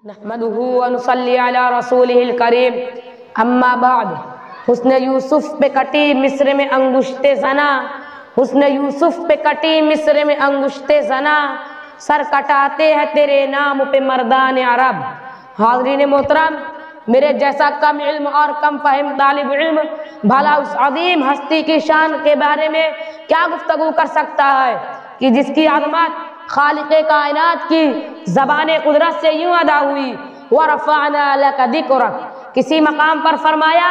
نحمده ونصلی علی رسولہ الکریم اما بعد۔ حسن یوسف پہ کٹی مصر میں انگشت زنا، حسن یوسف پہ کٹی مصر میں انگشت زنا، سر کٹاتے ہیں تیرے نام پہ مردان عرب۔ حاضرین محترم، میرے جیسا کم علم اور کم فہم طالب علم بھلا اس عظیم ہستی کی شان کے بارے میں کیا گفتگو کر سکتا ہے کہ جس کی عظمت خالق کائنات کی زبان قدرت سے یوں ادا ہوئی، وَرَفَعْنَا لَكَ ذِكْرَكَ۔ کسی مقام پر فرمایا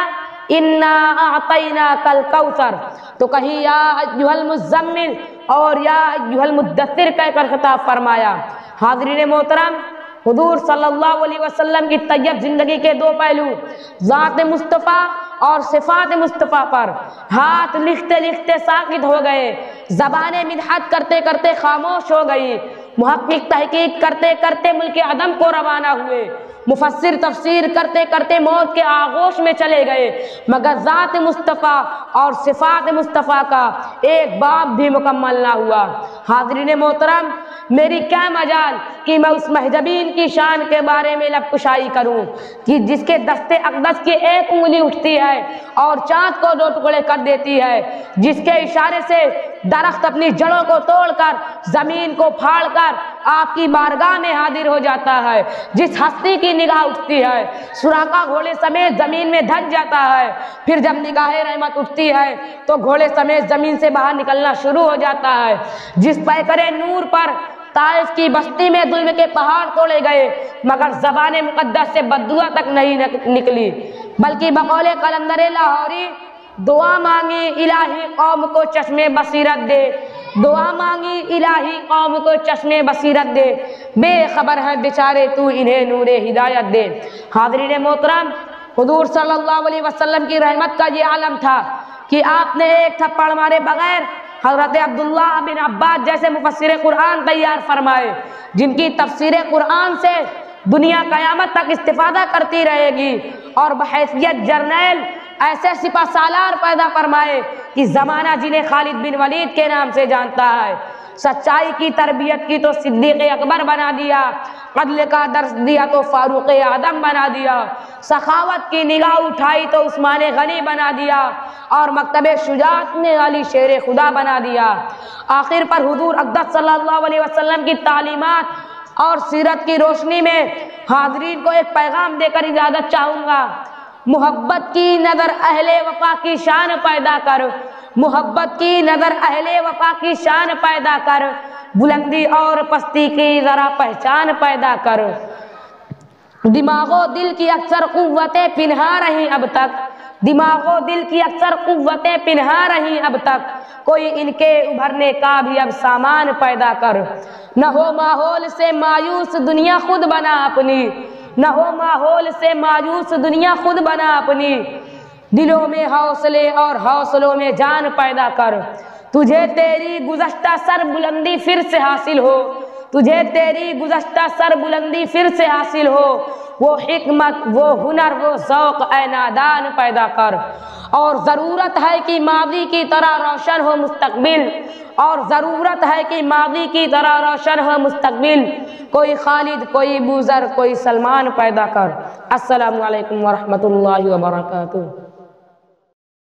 اِنَّا أَعْطَيْنَاكَ الْكَوْثَرَ، تو کہیں یا ایھا المزمل اور یا ایھا المدثر کہہ کر خطاب فرمایا۔ حاضرین محترم، حضور صلی اللہ علیہ وسلم کی طیب زندگی کے دو پہلو، ذات مصطفیٰ اور صفات مصطفیٰ پر ہاتھ لکھتے لکھتے ساکت ہو گئے، زبانیں مدحت کرتے کرتے خاموش ہو گئی، محقق تحقیق کرتے کرتے ملک عدم کو روانہ ہوئے، مفسر تفسیر کرتے کرتے موت کے آغوش میں چلے گئے، مگر ذات مصطفیٰ اور صفات مصطفیٰ کا ایک باب بھی مکمل نہ ہوا۔ حاضرین محترم، میری کیا مجال کہ میں اس محجبین کی شان کے بارے میں لب کشائی کروں کہ جس کے دست اقدس کی ایک انگلی اٹھتی ہے اور چاند کو دو ٹکڑے کر دیتی ہے، جس کے اشارے سے درخت اپنی جڑوں کو توڑ کر زمین کو پھاڑ کر آپ کی بارگاہ میں حاضر ہو جاتا ہے، جس ہستی کی نگاہ اٹھتی ہے سراقہ گھوڑے سمیت زمین میں دھس جاتا ہے، پھر جب نگاہ رحمت اٹھتی ہے تو گھوڑے سمیت زمین سے باہر نکلنا شروع ہو جاتا ہے، جس پیکر نور پر طائف کی بستی میں ظلم کے پہاڑ توڑے گئے مگر زبان مقدس سے بددعا تک نہیں نکلی، بلکہ بقول قلندر لاہوری دعا مانگی الہی قوم کو چشمے بصیرت دے، دعا مانگی الہی قوم کو چشمے بصیرت دے، بے خبر ہیں بیچارے تو انہیں نور ہدایت دے۔ حاضرین محترم، حضور صلی اللہ علیہ وسلم کی رحمت کا یہ عالم تھا کہ آپ نے ایک تھپڑ مارے بغیر حضرت عبداللہ بن عباس جیسے مفسر قرآن تیار فرمائے، جن کی تفسیر قرآن سے دنیا قیامت تک استفادہ کرتی رہے گی، اور بحیثیت جرنیل ایسے سپہ سالار پیدا فرمائے کہ زمانہ جنہیں خالد بن ولید کے نام سے جانتا ہے۔ سچائی کی تربیت کی تو صدیق اکبر بنا دیا، عدل کا درس دیا تو فاروق اعظم بنا دیا، سخاوت کی نگاہ اٹھائی تو عثمان غنی بنا دیا، اور مکتب شجاعت نے علی شیر خدا بنا دیا۔ آخر پر حضور اقدس صلی اللہ علیہ وسلم کی تعلیمات اور سیرت کی روشنی میں حاضرین کو ایک پیغام دے کر اجازت چاہوں گا۔ محبت کی نظر اہل وفا کی شان پیدا کر، محبت کی نظر اہل وفا کی شان پیدا کر، بلندی اور پستی کی ذرا پہچان پیدا کر۔ دماغ و دل کی اکثر قوتیں پنہا رہیں اب تک، دماغ و دل کی اکثر قوتیں پنہا رہیں اب تک، کوئی ان کے ابھرنے کا بھی اب سامان پیدا کر۔ نہ ہو ماحول سے مایوس دنیا خود بنا اپنی، نہ ہو ماحول سے مایوس دنیا خود بنا اپنی، دلوں میں حوصلے اور حوصلوں میں جان پیدا کر۔ تجھے تیری گزشتہ سر بلندی پھر سے حاصل ہو، تجھے تیری گزشتہ سر بلندی پھر سے حاصل ہو، وہ حکمت، وہ ہنر، وہ ذوق اے نادان پیدا کر۔ اور ضرورت ہے کہ ماضی کی طرح روشن ہو مستقبل، اور ضرورت ہے کہ ماضی کی طرح روشن ہو مستقبل، کوئی خالد، کوئی بوذر، کوئی سلمان پیدا کر۔ السلام علیکم ورحمۃ اللہ وبرکاتہ۔